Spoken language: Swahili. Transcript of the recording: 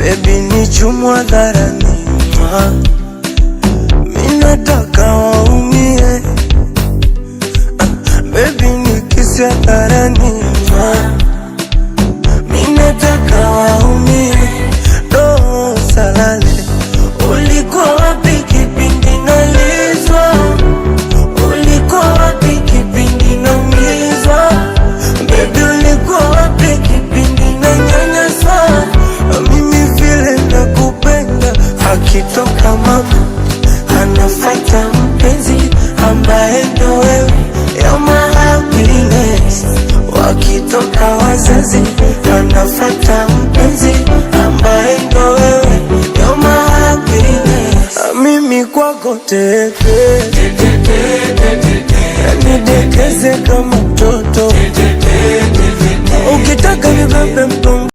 baby ni chumwa dharani, minataka waumie, baby ni kisia dharani, minataka waumie, roho salale. Ulikuwa wapi kipindi nalizwa? Ulikuwa wapi kipindi naumizwa? Baby ulikuwa wapi kipindi nanyanyaswa? Mimi vile nakupenda, akitoka mama anafuata mpenzi ambaye ndo wewe, you're my happiness. Wakitoka wazazi anafuata mpenzi ambaye ndo wewe, you're my happiness. Mimi kwako tete, nidekeze kama